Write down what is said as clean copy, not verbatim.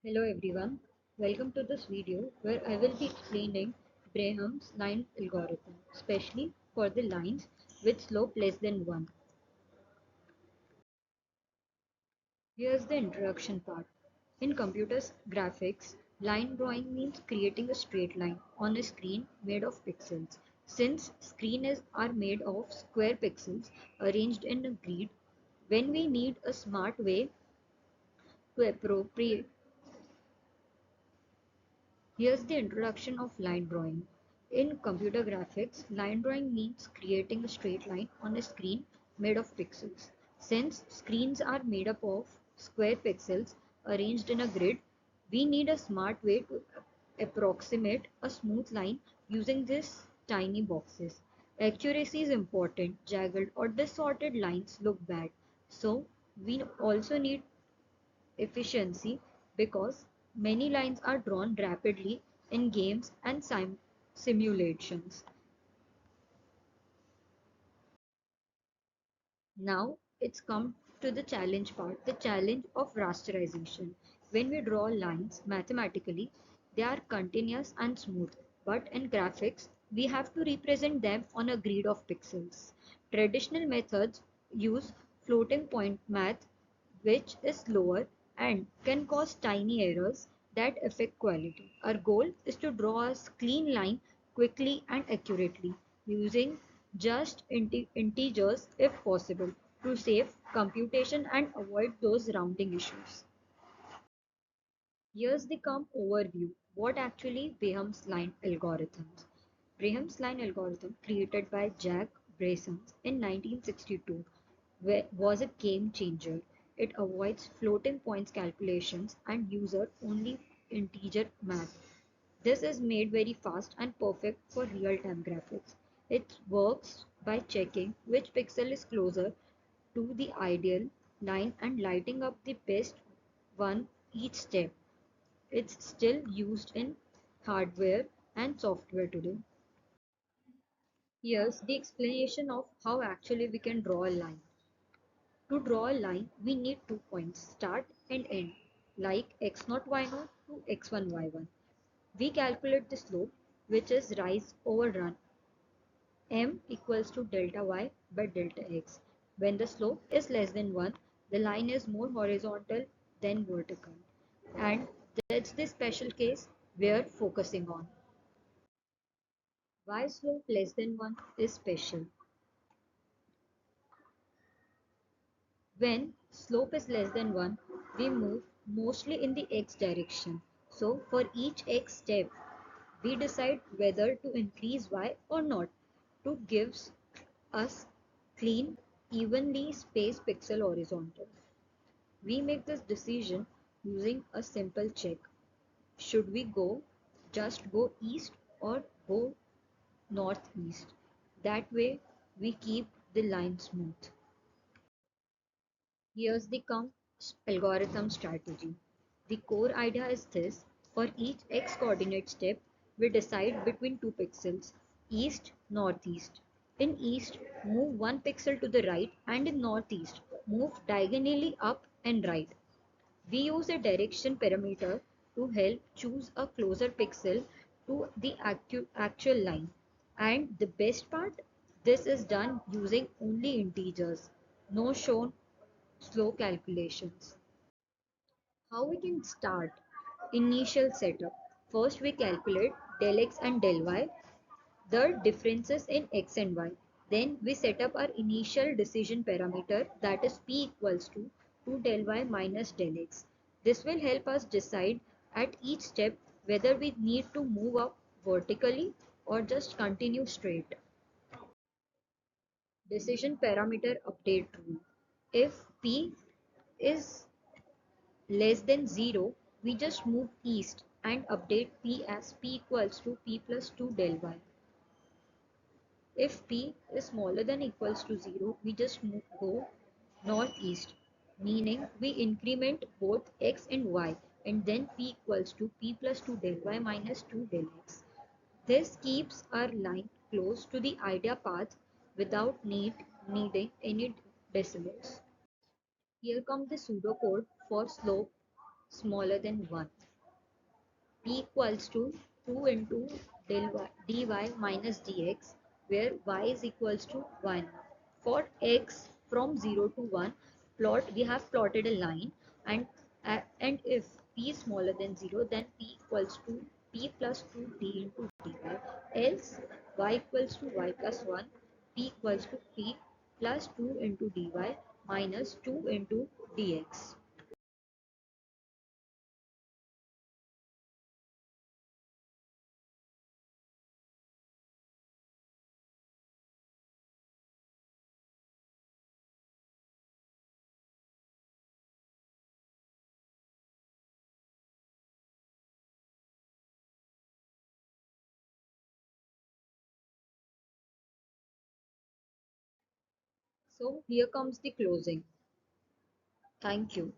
Hello everyone, welcome to this video where I will be explaining Bresenhams line algorithm, especially for the lines with slope less than 1. Here's the introduction part. In computer graphics, line drawing means creating a straight line on a screen made of pixels. Since are made of square pixels arranged in a grid, when we need a smart way to appropriate Here's the introduction of line drawing. In computer graphics, line drawing means creating a straight line on a screen made of pixels. Since screens are made up of square pixels arranged in a grid, we need a smart way to approximate a smooth line using these tiny boxes. Accuracy is important. Jagged or distorted lines look bad. So we also need efficiency because many lines are drawn rapidly in games and simulations. Now it's come to the challenge part, the challenge of rasterization. When we draw lines mathematically, they are continuous and smooth, but in graphics, we have to represent them on a grid of pixels. Traditional methods use floating point math, which is slower and can cause tiny errors that affect quality. Our goal is to draw a clean line quickly and accurately using just integers if possible to save computation and avoid those rounding issues. Here's the overview. What actually Graham's line algorithms? Graham's line algorithm, created by Jack Bresenhams in 1962, was a game changer. It avoids floating points calculations and user only integer math. This is made very fast and perfect for real-time graphics. It works by checking which pixel is closer to the ideal line and lighting up the best one each step. It's still used in hardware and software today. Here's the explanation of how actually we can draw a line. To draw a line, we need 2 points, start and end, like x0 y0 to x1 y1. We calculate the slope, which is rise over run, m equals to delta y by delta x. When the slope is less than 1, the line is more horizontal than vertical. And that's the special case we're focusing on. Why slope less than 1 is special? When slope is less than 1, we move mostly in the x direction. So for each x step, we decide whether to increase y or not to gives us clean, evenly spaced pixel horizontal. We make this decision using a simple check. Should we just go east or go northeast? That way we keep the line smooth. Here's the algorithm strategy. The core idea is this. For each x coordinate step, we decide between two pixels, east, northeast. In east, move one pixel to the right, and in northeast, move diagonally up and right. We use a direction parameter to help choose a closer pixel to the actual line. And the best part, this is done using only integers, no shown slow calculations. How we can start? Initial setup. First we calculate del x and del y, the differences in x and y. Then we set up our initial decision parameter, that is p equals to 2 del y minus del x. This will help us decide at each step whether we need to move up vertically or just continue straight. Decision parameter update rule. If p is less than 0, we just move east and update p as p equals to p plus 2 del y. If p is smaller than equals to 0, we just go northeast, meaning we increment both x and y, and then p equals to p plus 2 del y minus 2 del x. This keeps our line close to the idea path without needing any decimals. Here comes the pseudocode for slope smaller than 1. P equals to 2 into dy minus dx, where y is equals to 1. For x from 0 to 1, we have plotted a line, and if p is smaller than 0, then p equals to p plus 2d into dy, else y equals to y plus 1, p equals to p plus 2 into dy minus 2 into dx. So here comes the closing. Thank you.